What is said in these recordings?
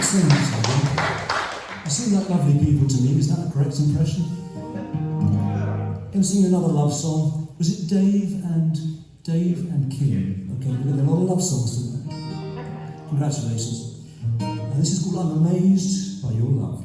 sing that song. I seem like lovely people to me. Is that a correct impression? Going to sing another love song. Was it Dave and Kim? Okay, we're going to a lot of love songs tonight. Congratulations. This is called I'm Amazed by Your Love.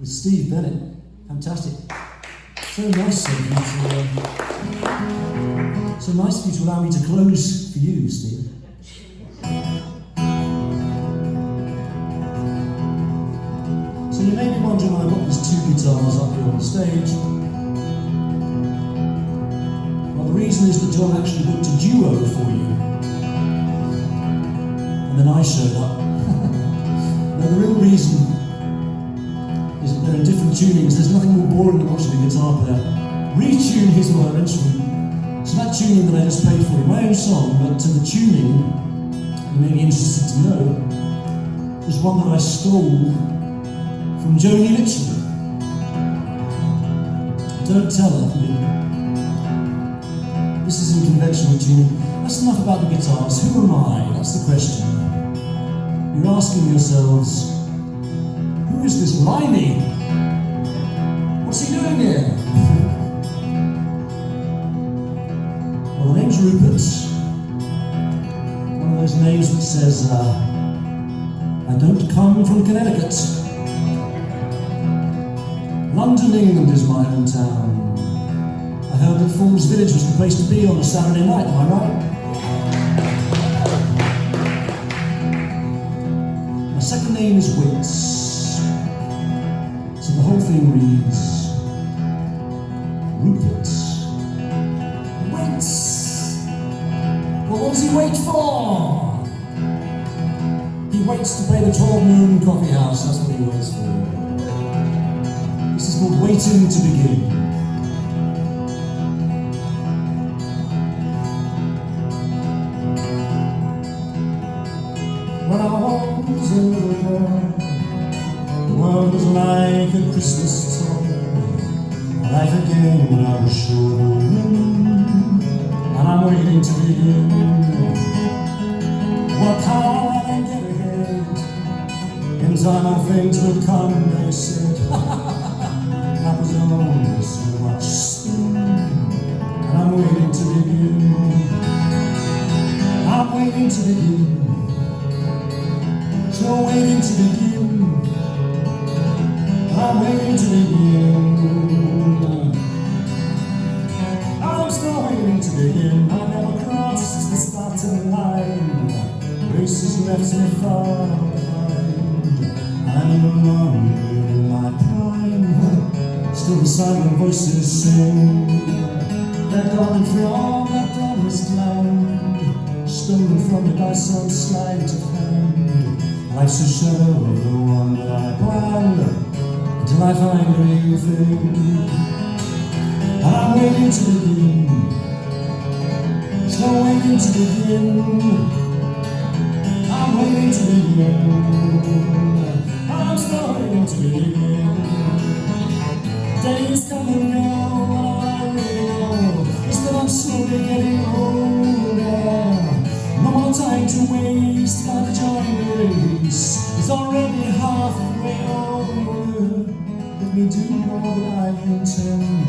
With Steve Bennett. Fantastic. So nice of you to allow me to close for you, Steve. So you may be wondering why I've got these two guitars up here on stage. Well, the reason is that John actually booked a duo for you. And then I showed up. Now the real reason is that they're in different tunings. There's nothing more boring than watching a guitar player retune his or her instrument. So that tuning that I just played for you, my own song, but to the tuning, you may be interested to know, was one that I stole from Joni Mitchell. Don't tell her, This is in conventional tuning. That's enough about the guitars. Who am I? That's the question. You're asking yourselves, who is this Limey? What's he doing here? Well, the name's Rupert. One of those names that says, I don't come from Connecticut. London, England is my hometown. I heard that Falls Village was the place to be on a Saturday night, am I right? My second name is Wates. So the whole thing reads, Rupert Waits. Well, what does he wait for? He waits to pay the 12 Moon Coffee House, that's what he waits for. This is called Waiting to Begin. When I was a little boy, the world was like a Christmas toy. Life again when I was sure to win, and I'm waiting to begin. Work hard and get ahead. In time all things will come, they said. That was only so much sin, and I'm waiting to begin. I'm waiting to begin. Still waiting to begin. I'm waiting to begin. I'm still waiting to begin. I never crossed the starting line. Races left me far behind. I'm no longer in my prime. Still the silent voices sing. They're calling from that promised land, stolen from me by some sleight of hand. Life's a shadow of the one that I planned, until I find a real thing. I'm waiting to begin. Still waiting to begin. I'm waiting to begin. I'm still waiting to begin. Days come and go, and all I really know is that I'm slowly getting older. No more time to waste, my joy race is already halfway over. Let me do all that I intend.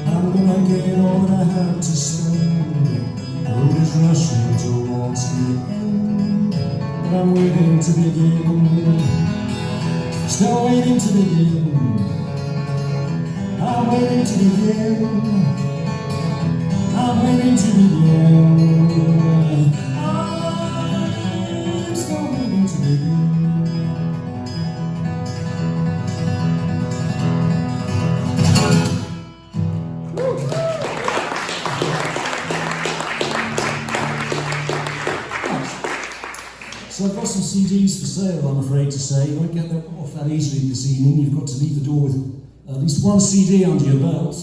I'm gonna get all that I have to spend. The road is rushing towards the end, but I'm waiting to begin. Still waiting to begin. I'm waiting to begin. I'm waiting to begin. I'm still waiting to begin. So I've got some CDs for sale, I'm afraid to say. You won't get them off that easily this evening. You've got to leave the door with at least one CD under your belt.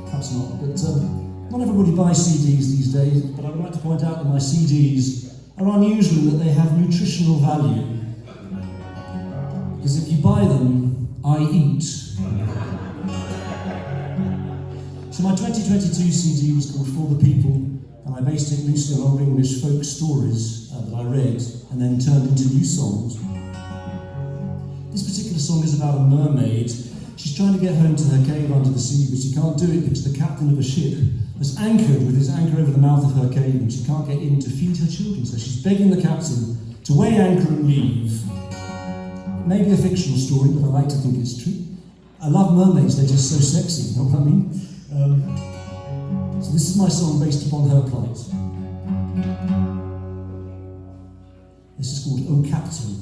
Perhaps not, but not everybody buys CDs these days. But I would like to point out that my CDs are unusual in that they have nutritional value. Because if you buy them, I eat. So my 2022 CD was called For the People, and I based it loosely on old English folk stories that I read and then turned into new songs. This particular song is about a mermaid. She's trying to get home to her cave under the sea, but she can't do it because the captain of a ship has anchored with his anchor over the mouth of her cave, and she can't get in to feed her children. So she's begging the captain to weigh anchor and leave. Maybe a fictional story, but I like to think it's true. I love mermaids, they're just so sexy, you know what I mean? So this is my song based upon her plight. This is called Oh Captain.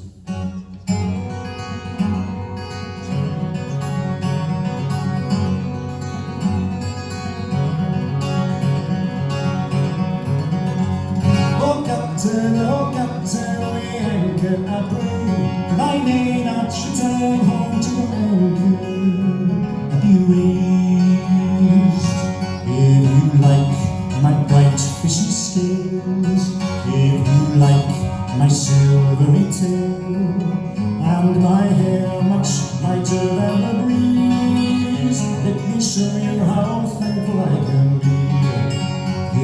Oh Captain, we anchor at play. But I may not return home to the anchor. I'll be raised. If you like my bright fishy scales, if you like my silvery tail, and my hair much lighter than the breeze, let me show you how thankful I can be.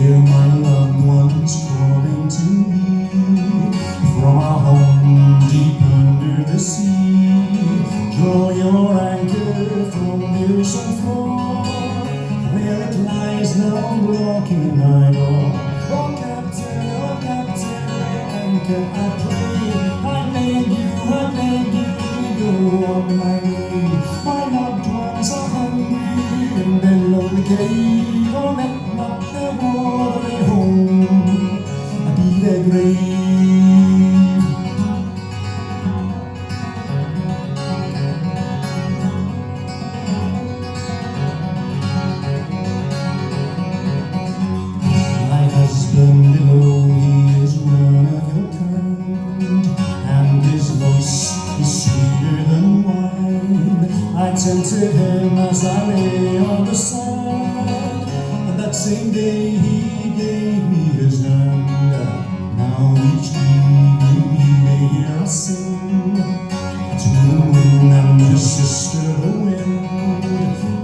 Hear my loved ones calling to me from our home deep under the sea. Draw your anchor from the ocean floor, where it lies now blocking my door. Oh captain, anchor, I pray, I beg you, go on my way. My loved ones are hungry in their lonely cave. Oh, let not their watery home be their grave. My husband below, he is one of your kind, and his voice is sweeter than wine. I tempted him as I lay on the sand, and that same day he gave me his hand. Now each evening you may hear us sing to the moon and his sister the wind.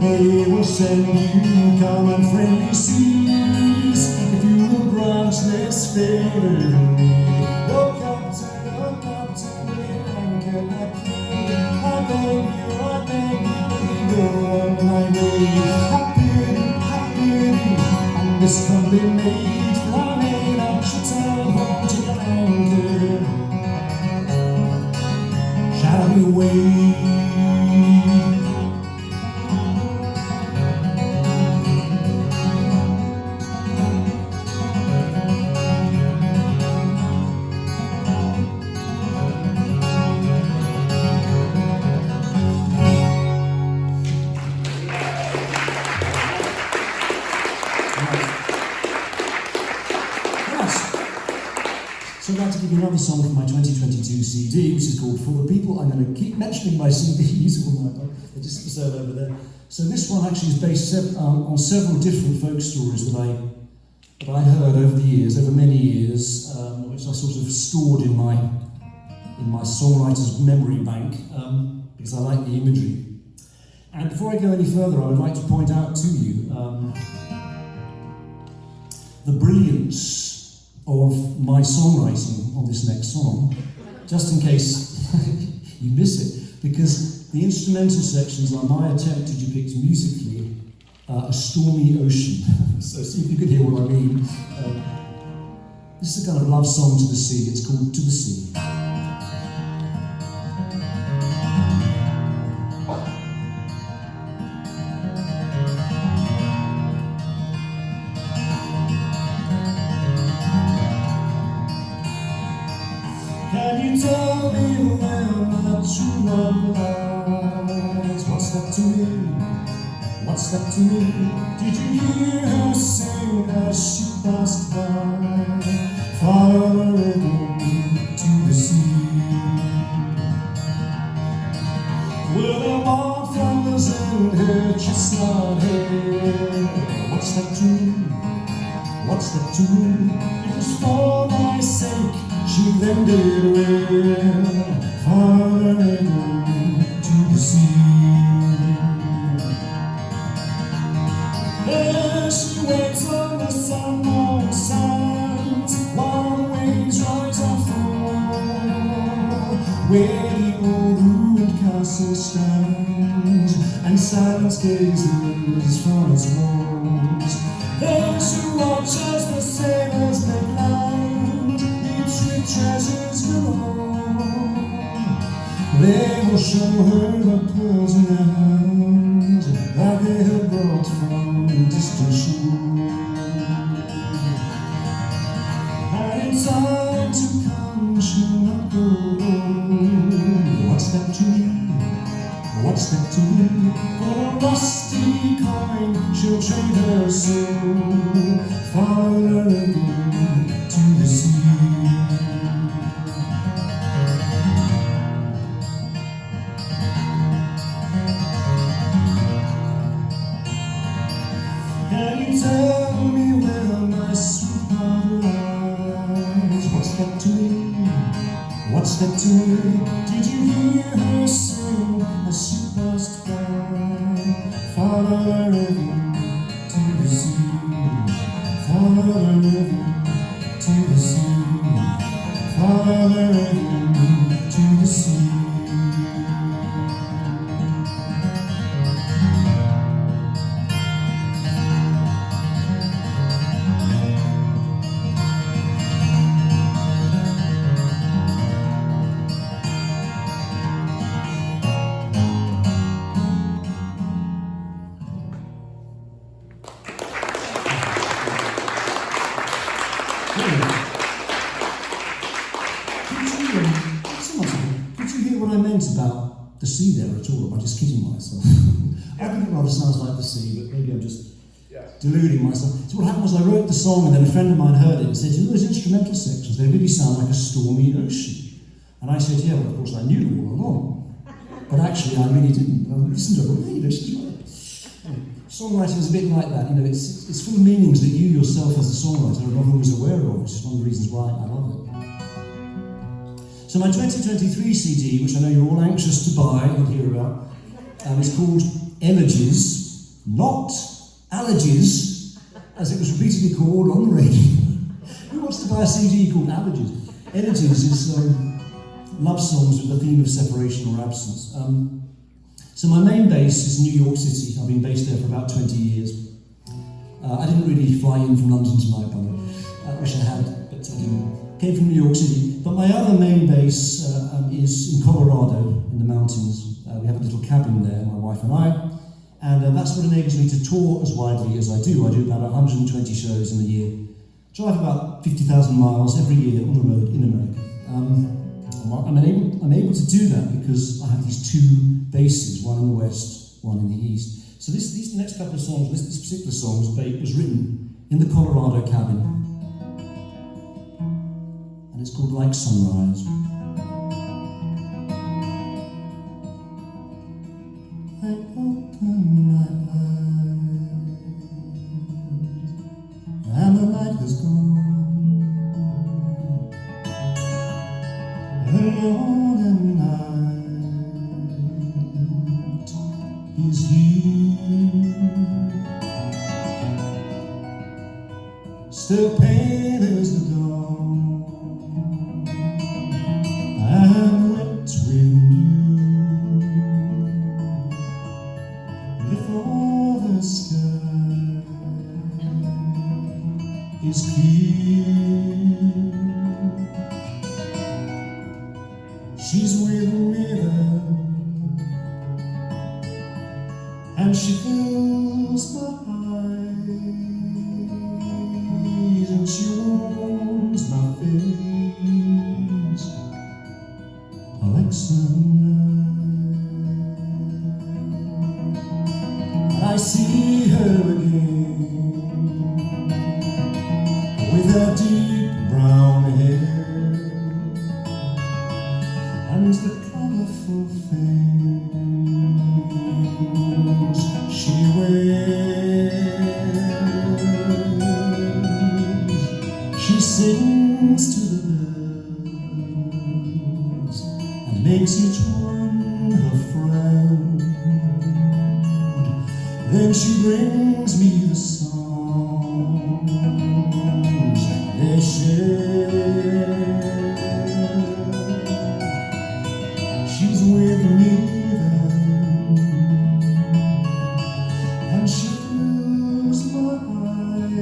They will send you common friendly seas if you will grant this favor to me. Oh captain, weigh anchor at sea. I beg you, go on my way. Happy, on this comely maid, that I may not return home to your anchor. Shall we wait? So I'd like to give you another song from my 2022 CD, which is called For the People. I'm going to keep mentioning my CDs all night. They're just for sale over there. So this one actually is based on several different folk stories that I heard over the years, over many years, which I sort of stored in my songwriter's memory bank because I like the imagery. And before I go any further, I would like to point out to you the brilliance of my songwriting on this next song, just in case you miss it, because the instrumental sections are my attempt to depict musically a stormy ocean. So see if you can hear what I mean. This is a kind of love song to the sea. It's called To the Sea. Can you tell me where my true love lies? What's that to me? What's that to me? Did you hear her sing as she passed by? Far again to the sea. Were there more flowers in her chestnut hair? What's that to me? What's that to me? It was for my sake she then did well, far again to the sea. There she waits on the sunborn sands, while the waves rise and fall, where the old ruined castle stands, and silence gazes from its walls. There she watches the sailors make land, sweet treasures galore. They will show her the pearls in their hands that they have brought from distant shore. And in time to come she'll not go home. What's that to me? What's that to me? For a rusty coin she'll trade her soul, far again to the sea. Can you tell me where my sweetheart lies? What's that to me? What's that to me? Did you hear her sing as she passed by? Far again to the sea. Far Did you hear what I meant about the sea there at all? Am I just kidding myself? I think it rather sounds like the sea, but maybe I'm just deluding myself. So what happened was I wrote the song and then a friend of mine heard it and said, you know, those instrumental sections, they really sound like a stormy ocean. And I said, yeah, well, of course I knew them all along. But actually I really didn't. I listened to it, hey, she's right. Songwriting is a bit like that, you know, it's full of meanings that you yourself as a songwriter are not always aware of, which is one of the reasons why I love it. So my 2023 CD, which I know you're all anxious to buy and hear about, is called Elegies, not Allergies, as it was repeatedly called on the radio. Who wants to buy a CD called Allergies? Elegies is love songs with the theme of separation or absence. So my main base is New York City. I've been based there for about 20 years. I didn't really fly in from London tonight, by the way. I wish I had, but came from New York City. But my other main base is in Colorado, in the mountains. We have a little cabin there, my wife and I. And that's what enables me to tour as widely as I do. I do about 120 shows in a year. Drive about 50,000 miles every year on the road in America. I'm able to do that because I have these two bases, one in the west, one in the east. So these next couple of songs, this particular song was written in the Colorado cabin. And it's called Like Sunrise. I open my eyes and the light has gone. Alone and night is here, still pale as the dawn, and wet with you, before the sky is clear. She's with me there, and she fills my eyes, and she warms my face like sunlight. And I see her again with her deep brown hair and the colourful things she wears. She sings to the birds and makes each one her friend. Then she brings me the songs they share. She's with me then, and she fills my eyes,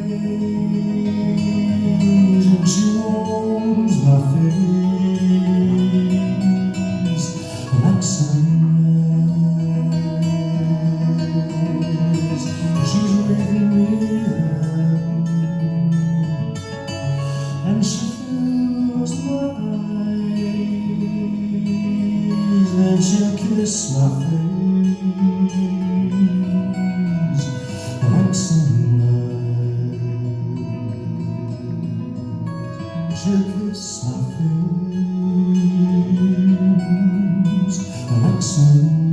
and she warms my face like sunrise. She's with me then, and she fills my eyes, and she'll kiss my face like sunrise. She'll kiss my face like sunrise.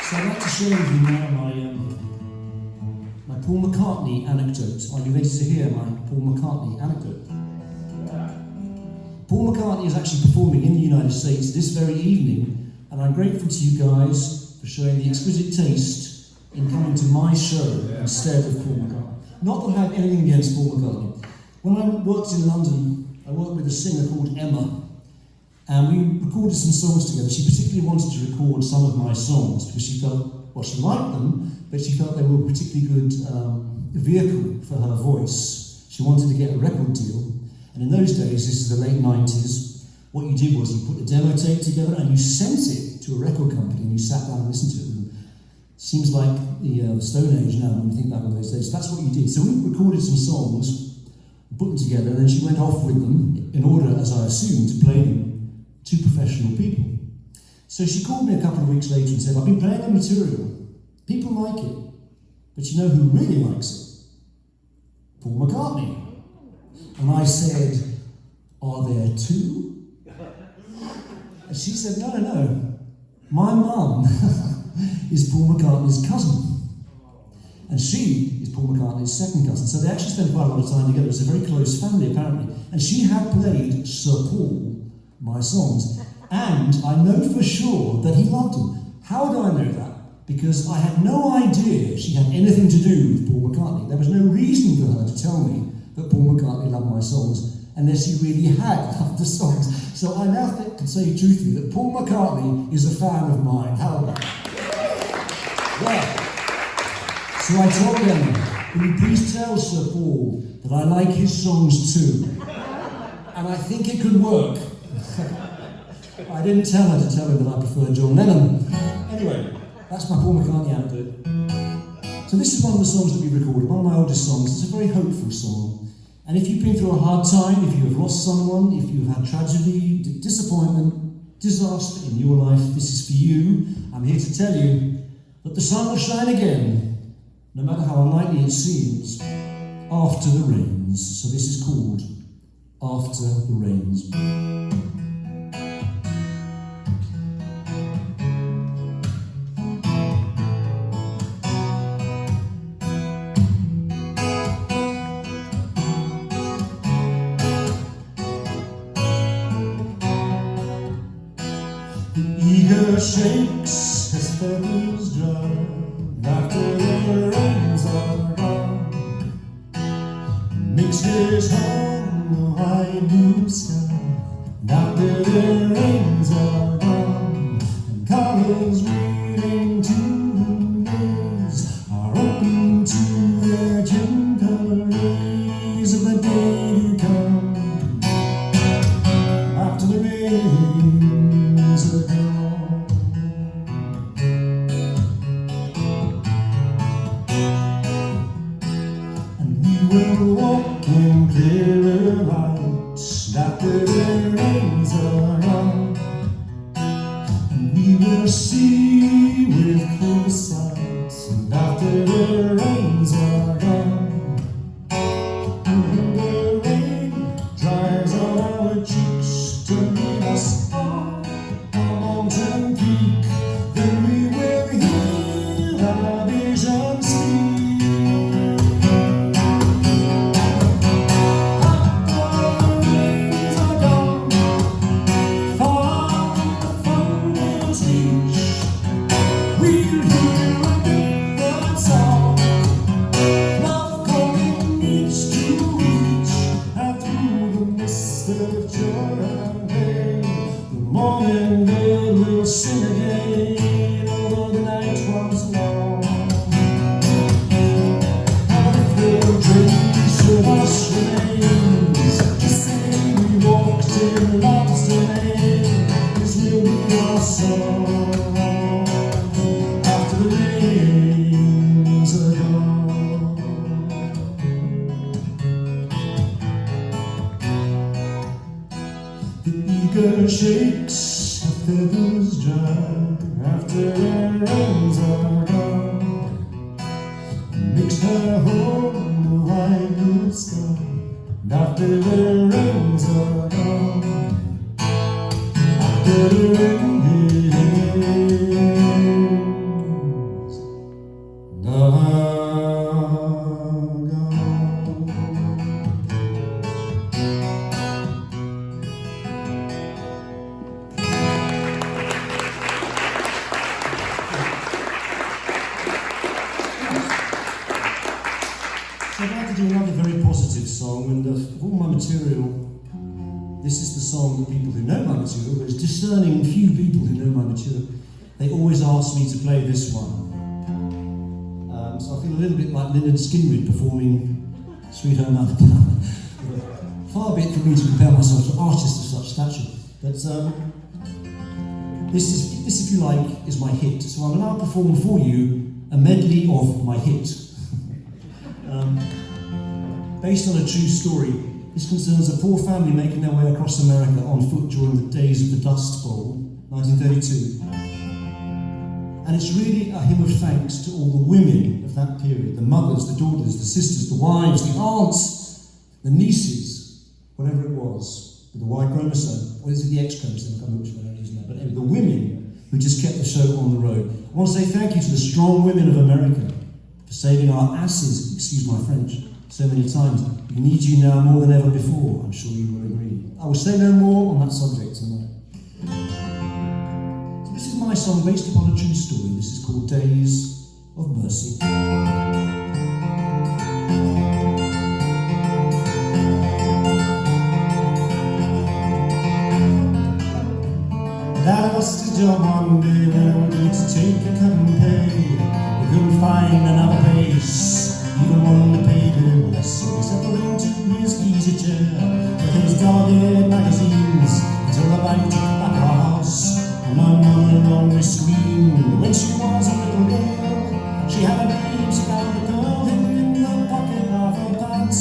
So I'd like to share with you now my Paul McCartney anecdote. Are you ready to hear my Paul McCartney anecdote? Paul McCartney is actually performing in the United States this very evening, and I'm grateful to you guys for showing the exquisite taste in coming to my show instead of Paul McCartney. Not that I have anything against Paul McCartney. When I worked in London, I worked with a singer called Emma, and we recorded some songs together. She particularly wanted to record some of my songs because she felt, well, she liked them, but she felt they were a particularly good vehicle for her voice. She wanted to get a record deal. And in those days, this is the late 90s, what you did was you put a demo tape together and you sent it to a record company and you sat down and listened to it. And seems like the Stone Age now when you think back on those days. So that's what you did. So we recorded some songs, put them together, and then she went off with them in order, as I assumed, to play them to professional people. So she called me a couple of weeks later and said, I've been playing the material. People like it. But you know who really likes it? Paul McCartney. And I said, are there two? And she said, no. My mum is Paul McCartney's cousin. And she is Paul McCartney's second cousin. So they actually spent quite a lot of time together. It's a very close family, apparently. And she had played Sir Paul my songs. And I know for sure that he loved them. How do I know that? Because I had no idea she had anything to do with Paul McCartney. There was no reason for her to tell me that Paul McCartney loved my songs, unless he really had loved the songs. So I now can say truthfully that Paul McCartney is a fan of mine. How about that? Well, so I told them, will you please tell Sir Paul that I like his songs too? And I think it could work. I didn't tell her to tell him that I prefer John Lennon. Anyway, that's my Paul McCartney anecdote. So this is one of the songs that we recorded, one of my oldest songs. It's a very hopeful song. And if you've been through a hard time, if you have lost someone, if you've had tragedy, disappointment, disaster in your life, this is for you. I'm here to tell you that the sun will shine again, no matter how unlikely it seems, after the rains. So this is called After the Rains. Eagle shakes his feathers dry after the rains are gone, makes his home a high blue sky after the rains are gone, and colors reading to the days are open to the gentle rays of the day to come after the rains are gone. We'll walk in clearer light after the rains are gone, and we will see with clear sight. And after the rains are gone, and when the rain dries on our cheeks to lead us on a mountain peak, then we will hear our vision speak. Sing again, although the night was long. And if the trace of us remains, just say we walked in love's domain. This will be our song after the rains are gone. The eagle shakes feathers dry after the rains are gone, makes her home a high blue sky. And after the rains are gone, after the rains are gone. I'd like to do another very positive song, and of all my material, this is the song that people who know my material, there's discerning few people who know my material, they always ask me to play this one. So I feel a little bit like Lynyrd Skynyrd performing Sweet Home Alabama. Far be it from me to compare myself to artists of such stature, but this, if you like, is my hit. So I will now perform for you a medley of my hit. Based on a true story, this concerns a poor family making their way across America on foot during the days of the Dust Bowl, 1932. And it's really a hymn of thanks to all the women of that period, the mothers, the daughters, the sisters, the wives, the aunts, the nieces, whatever it was, with the Y chromosome, or is it the X chromosome? I can't remember which one it is now. But anyway, the women who just kept the show on the road. I want to say thank you to the strong women of America for saving our asses, excuse my French, so many times. We need you now more than ever before, I'm sure you will agree. I will say no more on that subject tonight. So this is my song based upon a true story. This is called Days of Mercy. Dad lost his job one day when I wanted to take a cut and pay. He couldn't find another place, even one to pay him less. So he settled into his easy chair with his dog-eared magazines until the bank took back our house. And my mother only screamed when she was a little girl. She had a name, she found a girl hidden in the pocket of her pants.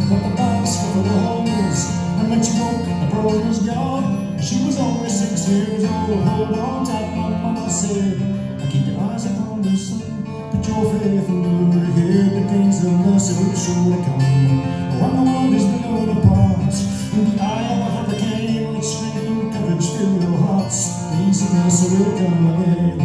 But the bags were full of holes, and when she woke, the boy was gone. She was only 6 years old. Hold on tight, my mama said, and keep your eyes upon the sun. Put your faith in the Lord ahead. The days of mercy will surely come. When the world is blown apart, in the eye of a hurricane, with strength and courage fill your hearts. The days of mercy will come again.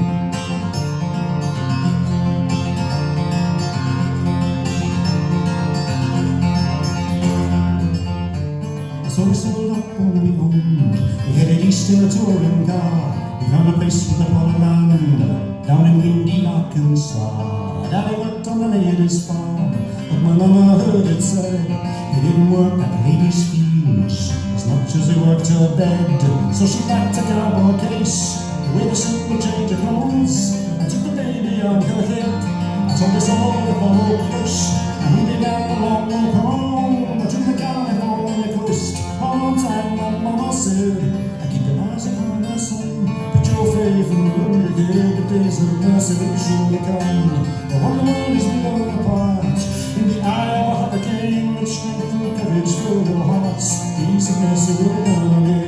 So we sold up on we owned. We headed east in a touring car. We found a place with a plot of land down in windy Arkansas. Daddy worked on the lady's farm, but my mama heard it said he didn't work at the lady's fields as much as he worked her bed. So she packed a cowboy case with a simple change of clothes and took the baby on her hip. I told us all to follow close, and we began the long walk home to the California coast. All time, my mama said, I keep your eyes upon the sun, put your faith in the Lord ahead. The days of mercy will surely come. But when the world is blown apart, in the eye of a hurricane, with strength and courage fill your hearts. Days of mercy will come again.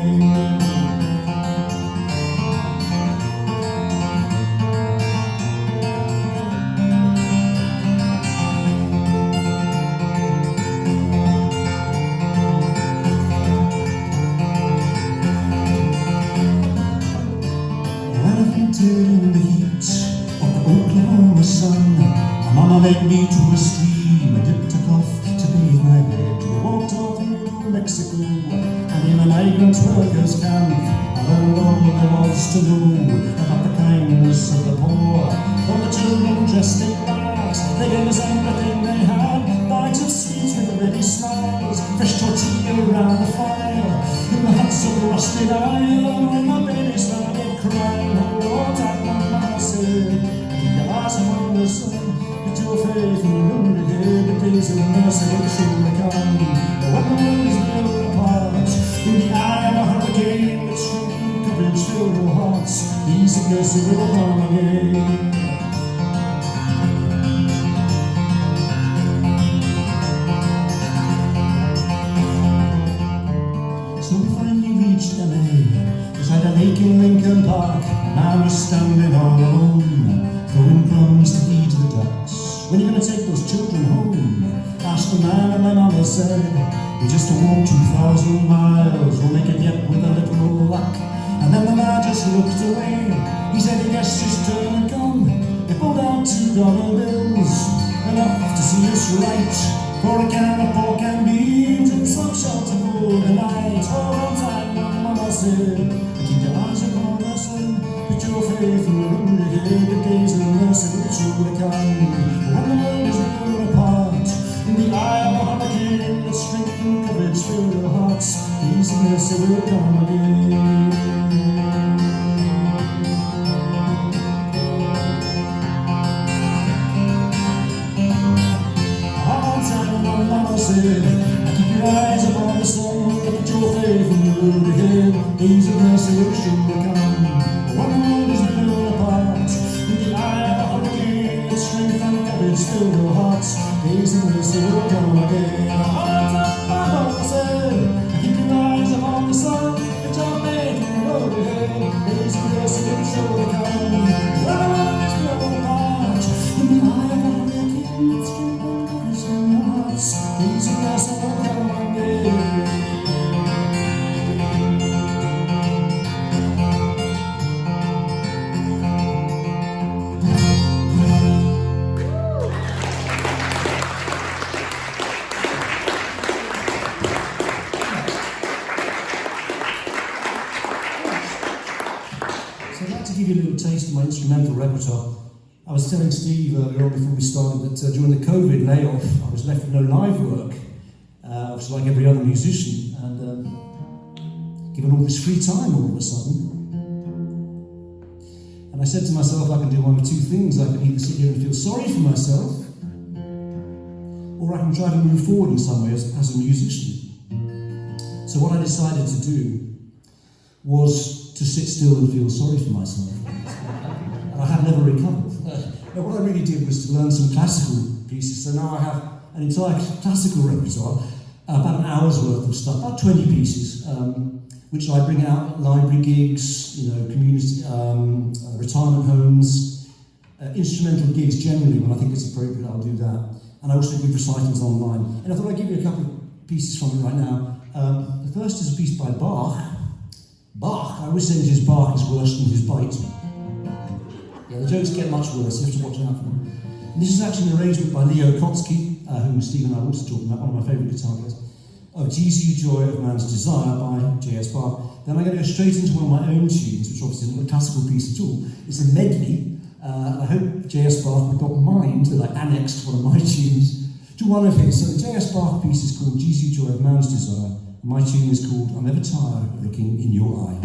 In the heat of the Oklahoma sun, my mama led me to a stream. I dipped a cloth to bathe my head. We walked all through New Mexico, and in a migrant workers' camp, I learned all there was to know about the kindness of the poor. From the children dressed in rags, they gave us everything they had. Bags of sweets with ready smiles, fresh tortilla around the fire, in the huts of rusted iron. When my baby started crying, oh, tight, my mama said, keep your eyes upon the sun, put your faith in the Lord ahead. The days of mercy will surely come. But when the world is blown apart, in the eye of a hurricane, with strength and courage fill your hearts. Days of mercy will come again. So we finally reached LA, beside a lake in Lincoln Park. And I was standing all alone, throwing crumbs to feed the ducks. When are you gonna take those children home? Asked the man, and my mama said, we just walked 2,000 miles, we'll make it yet with a little luck. And then the man just looked away. He said, I guess his turn had come. They pulled out $2 bills, enough to see us right, for a can of pork and beans and some shelter for the night. All time, my mama said, keep your eyes upon the sun, put your faith in the Lord ahead. The days of mercy will surely come. When the world is blown apart, in the eye said, I keep your eyes upon the sun, put your faith in the road ahead. Days of mercy will surely come, when the world is blown apart. In the eye of a hurricane, its strength and courage fill your hearts. Days of mercy will come again. Heart up, my mama said, I keep your eyes upon the sun, put your faith in the road ahead. Days of mercy will surely come, when the world is blown apart. In the eye of a hurricane, its strength and courage fill your hearts. Days of mercy will come again. So I'd like to give you a little taste of my instrumental repertoire. I was telling Steve earlier on before we started that during the COVID layoff, I was left with no live work, which is like every other musician, and given all this free time all of a sudden. And I said to myself, I can do one of two things. I can either sit here and feel sorry for myself, or I can try to move forward in some way as a musician. So what I decided to do was to sit still and feel sorry for myself. And I have never recovered. Now what I really did was to learn some classical pieces. So now I have an entire classical repertoire, about an hour's worth of stuff, about 20 pieces, which I bring out at library gigs, community, retirement homes, instrumental gigs generally. When I think it's appropriate, I'll do that. And I also give recitals online. And I thought I'd give you a couple of pieces from it right now. The first is a piece by Bach. Bach, I always say that his bark is worse than his bite. Yeah, the jokes get much worse, you have to watch out for them. And this is actually an arrangement by Leo Kotsky, whom Steve and I were also talking about, one of my favourite guitar players, of Jesus, Joy of Man's Desire by J.S. Bach. Then I'm going to go straight into one of my own tunes, which obviously isn't a classical piece at all. It's a medley, and I hope J.S. Bach would not mind that I annexed one of my tunes to one of his. So the J.S. Bach piece is called Jesus, Joy of Man's Desire. My tune is called I'm Never Tired of Looking in Your Eye.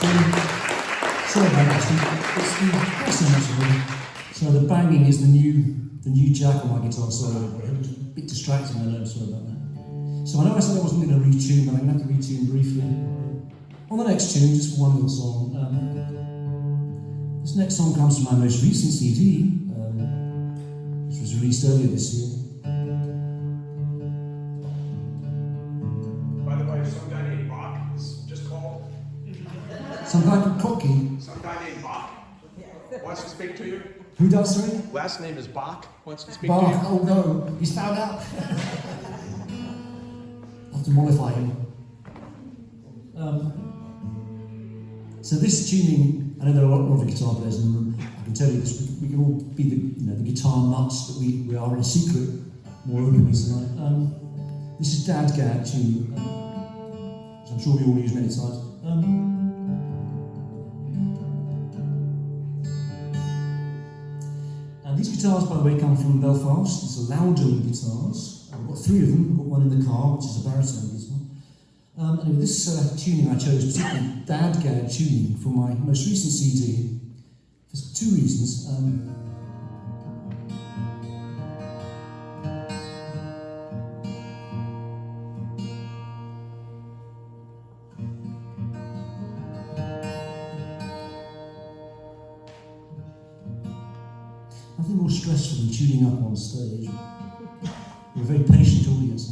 Sorry about that. It's the pressing actually. So the banging is the new jack on my guitar. Sorry, it was a bit distracting. I know. Sorry about that. So I know I said I wasn't going to retune, but I'm going to have to retune briefly. On the next tune, just for one little song. This next song comes from my most recent CD, which was released earlier this year. By the way, some guy named Bach is just called. Some guy called Cocky. Some guy named Bach wants to speak to you. Who does, sorry? Last name is Bach. Wants to speak Bach. to you. Oh no, he's found out. I'll have to mollify him. So this tuning, I know there are a lot of guitar players in the room. I can tell you this, we can all be the guitar nuts that we are in secret more openly tonight. This is Dad Gad tuning, which I'm sure we all use many times. And these guitars, by the way, come from Belfast. It's a Loudon guitars. I've got three of them. I've got one in the car, which is a baritone guitar. Anyway, this tuning I chose, particularly Dad Gad tuning, for my most recent CD, for two reasons. Nothing more stressful than tuning up on stage. You're a very patient audience.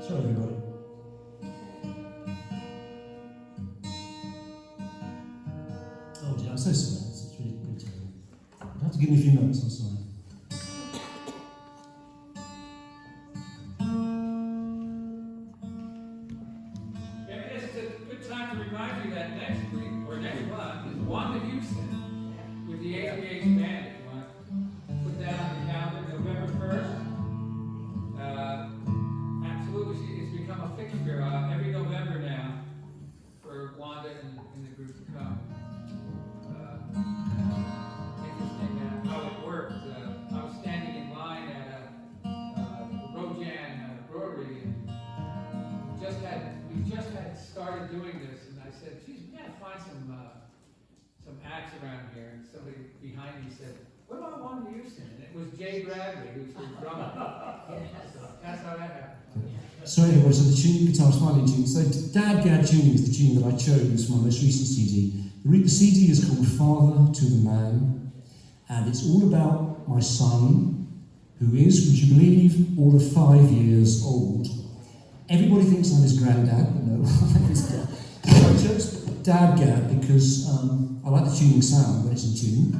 Sorry, everybody. Oh dear, I'm so sorry. It's really terrible. You'll have to give me a few minutes, I'm sorry. This is a good time to remind you that next week, or next month, is Wanda Houston with the HBH Band. If you want to put that on the calendar, November 1st. Absolutely, it's become a fixture every November now for Wanda and the group to come. Interesting how it worked. I was standing in line at Rojan Brewery, and we just had started doing this, and I said, geez, we gotta find some acts around here. And somebody behind me said, what about Wanda Houston? And it was Jay Bradley, who's the drummer. So that's how that happened. So anyway, so the tuning guitar is finally tuned. So Dad Gad tuning is the tune that I chose for my most recent CD. The CD is called Father to the Man, and it's all about my son, who is, would you believe, all of 5 years old. Everybody thinks I'm his granddad, but no, I'm his dad. So I chose Dad Gad because I like the tuning sound when it's in tune,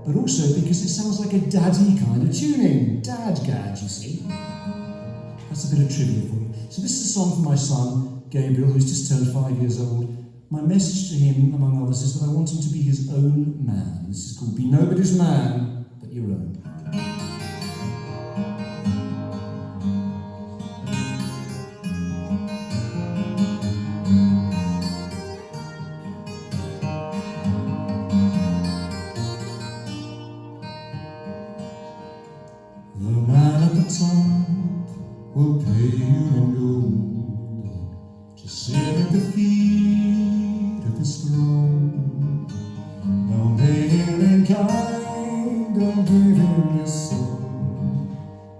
but also because it sounds like a daddy kind of tuning. Dad Gad, you see. That's a bit of trivia for you. So this is a song for my son, Gabriel, who's just turned 5 years old. My message to him, among others, is that I want him to be his own man. This is called Be Nobody's Man, but Your Own. The man at the top will pay you in gold to sit at the feet of his throne. Don't pay him in kind, don't give him your soul.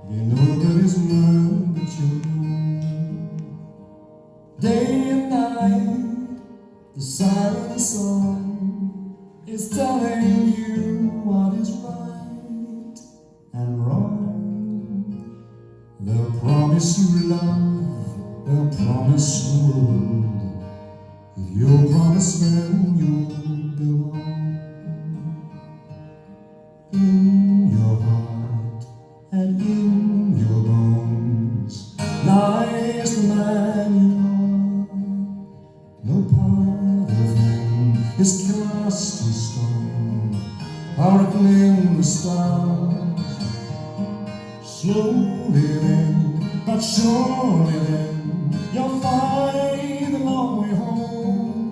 Be nobody's man but your own. Day and night, the siren song is telling you what is right and wrong. They'll promise you love, they'll promise the world. If you'll promise them, you'll belong. In your heart and in your bones lies the man you are. No part of him is cast in stone, or in the stars. Slowly then, but surely then, you'll find the long way home.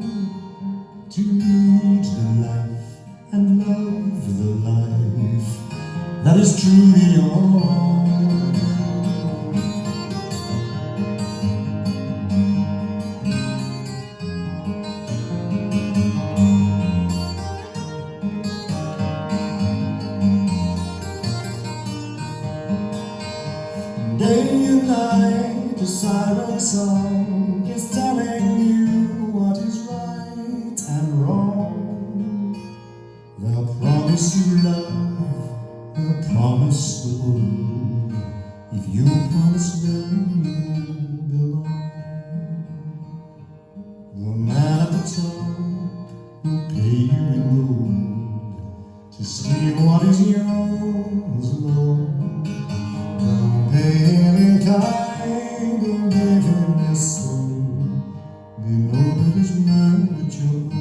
siren song is telling you what is right and wrong. They'll promise you love, they'll promise the world. If you promise them you belong. The man at the top will pay you in gold to steal what is yours alone. Don't pay him in kind, don't give him your soul. Be nobody's man but your own.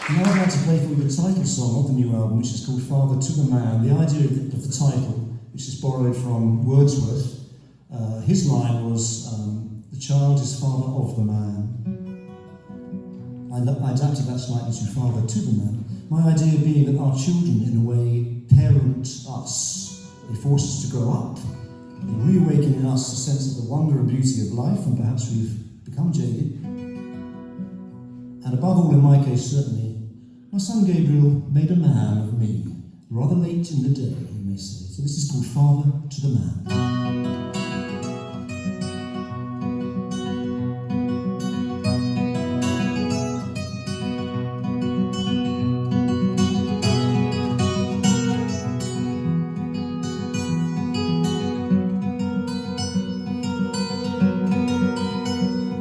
Now I'd like to play for you the title song of the new album, which is called Father to the Man. The idea of the title, which is borrowed from Wordsworth, his line was, the child is father of the man. I adapted that slightly to father to the man. My idea being that our children, in a way, parent us. They force us to grow up. They reawaken in us a sense of the wonder and beauty of life, and perhaps we've become jaded. And above all, in my case, certainly, my son Gabriel made a man of me, rather late in the day, you may say. So this is called Father to the Man.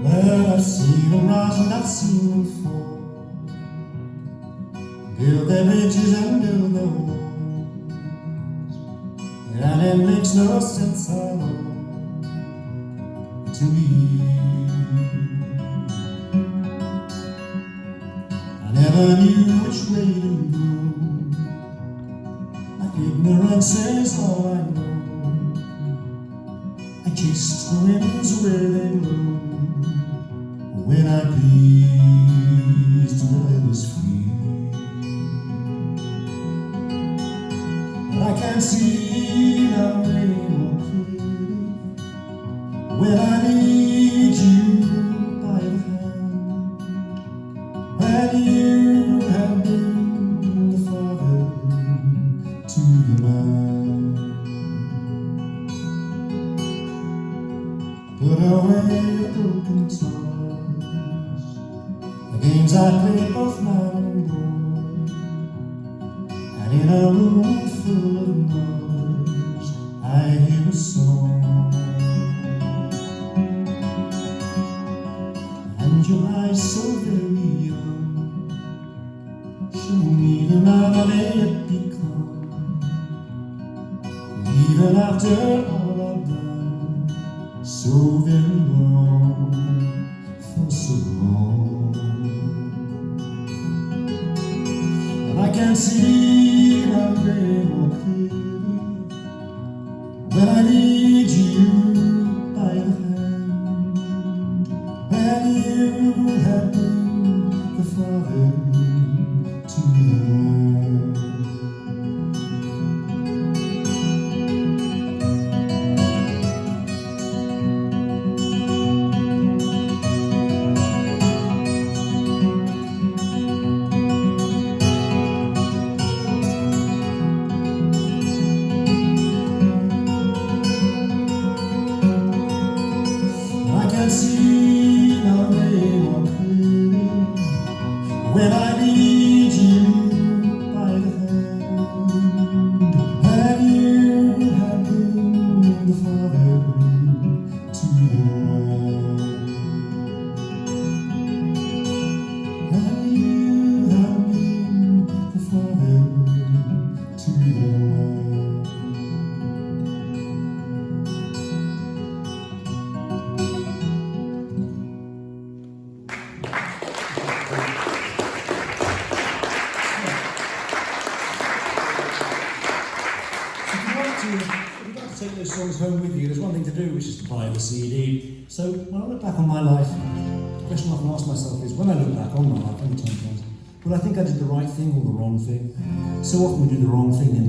Well, I've seen them rise and I've seen them fall, build their bridges and build their walls, and it makes no sense at all to me. I never knew which way to go. My ignorance is all I know. I chased the winds where they blow. When I pleased and I was free. But I can't see now anymore clearly when I need you by the hand. And you have been the father to the man. Put away the broken toys, the games I played both night and boy, and in a room full of noise, I hear a song. And your eyes so very young show me the man I may yet become, even after all I've done so very long, for so long. And I can see now very more clearly when I need you by the hand, and you have been the father to the man. I can see now way more clearly when I need you by the hand, and you have been the father to the man, and you have been the father to the man. If you'd like to take those songs home with you, there's one thing to do, which is to buy the CD. So when I look back on my life, the question I often ask myself is, when I look back on my life, any time comes, will I think I did the right thing or the wrong thing? So often we do the wrong thing in life.